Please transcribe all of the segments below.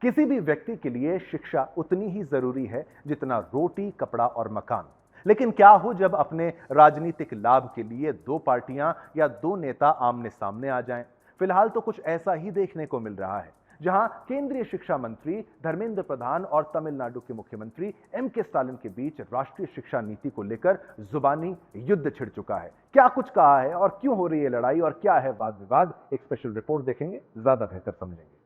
किसी भी व्यक्ति के लिए शिक्षा उतनी ही जरूरी है जितना रोटी, कपड़ा और मकान। लेकिन क्या हो जब अपने राजनीतिक लाभ के लिए दो पार्टियां या दो नेता आमने सामने आ जाएं? फिलहाल तो कुछ ऐसा ही देखने को मिल रहा है, जहां केंद्रीय शिक्षा मंत्री धर्मेंद्र प्रधान और तमिलनाडु के मुख्यमंत्री एम.के. स्टालिन के बीच राष्ट्रीय शिक्षा नीति को लेकर जुबानी युद्ध छिड़ चुका है। क्या कुछ कहा है और क्यों हो रही है लड़ाई और क्या है वाद विवाद, एक स्पेशल रिपोर्ट देखेंगे, ज्यादा बेहतर समझेंगे।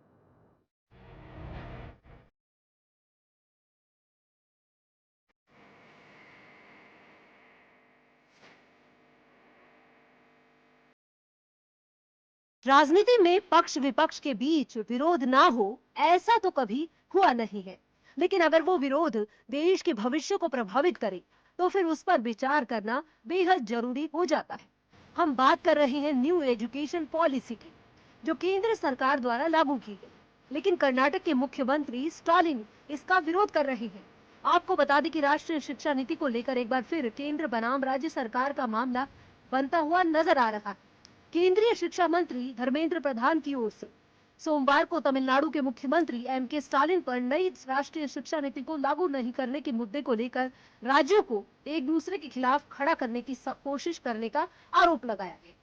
राजनीति में पक्ष विपक्ष के बीच विरोध ना हो, ऐसा तो कभी हुआ नहीं है। लेकिन अगर वो विरोध देश के भविष्य को प्रभावित करे, तो फिर उस पर विचार करना बेहद जरूरी हो जाता है। हम बात कर रहे हैं न्यू एजुकेशन पॉलिसी की, जो केंद्र सरकार द्वारा लागू की गई। लेकिन कर्नाटक के मुख्यमंत्री स्टालिन इसका विरोध कर रहे हैं। आपको बता दें कि राष्ट्रीय शिक्षा नीति को लेकर एक बार फिर केंद्र बनाम राज्य सरकार का मामला बनता हुआ नजर आ रहा है। केंद्रीय शिक्षा मंत्री धर्मेंद्र प्रधान की ओर से सोमवार को तमिलनाडु के मुख्यमंत्री एम.के. स्टालिन पर नई राष्ट्रीय शिक्षा नीति को लागू नहीं करने के मुद्दे को लेकर राज्यों को एक दूसरे के खिलाफ खड़ा करने की कोशिश करने का आरोप लगाया गया।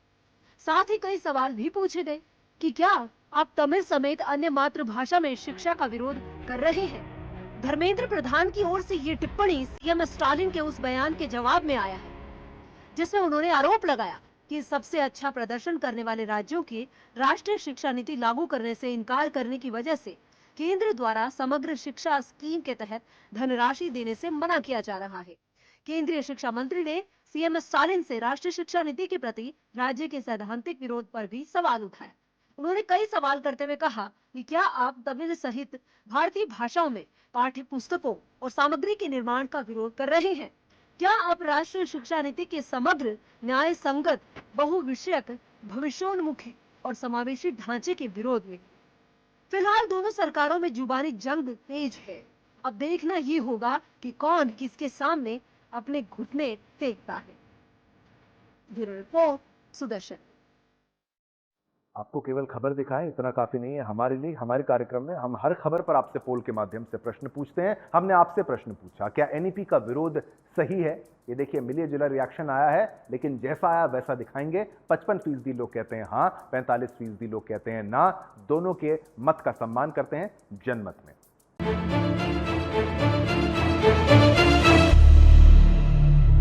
साथ ही कई सवाल भी पूछे गए कि क्या आप तमिल समेत अन्य मातृभाषा में शिक्षा का विरोध कर रहे हैं। धर्मेंद्र प्रधान की ओर से ये टिप्पणी सीएम स्टालिन के उस बयान के जवाब में आया है, जिसमें उन्होंने आरोप लगाया कि सबसे अच्छा प्रदर्शन करने वाले राज्यों के राष्ट्रीय शिक्षा नीति लागू करने से इनकार करने की वजह से केंद्र द्वारा समग्र शिक्षा स्कीम के तहत धनराशि देने से मना किया जा रहा है। केंद्रीय शिक्षा मंत्री ने सीएम स्टालिन से राष्ट्रीय शिक्षा नीति के प्रति राज्य के सैद्धांतिक विरोध पर भी सवाल उठाया। उन्होंने कई सवाल करते हुए कहा कि क्या आप तमिल सहित भारतीय भाषाओं में पाठ्य पुस्तकों और सामग्री के निर्माण का विरोध कर रहे हैं। क्या आप राष्ट्रीय शिक्षा नीति के समग्र, न्याय संगत, बहुविषयक, भविष्योन्मुखी और समावेशी ढांचे के विरोध में। फिलहाल दोनों सरकारों में जुबानी जंग तेज है। अब देखना ये होगा कि कौन किसके सामने अपने घुटने टेकता है। Bureau report, Sudarshan. आपको केवल खबर दिखाएं इतना काफी नहीं है हमारे लिए। हमारे कार्यक्रम में हम हर खबर पर आपसे पोल के माध्यम से प्रश्न पूछते हैं। हमने आपसे प्रश्न पूछा, क्या एनईपी का विरोध सही है? ये देखिए, मिलिए जुला रिएक्शन आया है, लेकिन जैसा आया वैसा दिखाएंगे। 55% लोग कहते हैं हाँ, 45% लोग कहते हैं ना। दोनों के मत का सम्मान करते हैं जनमत में।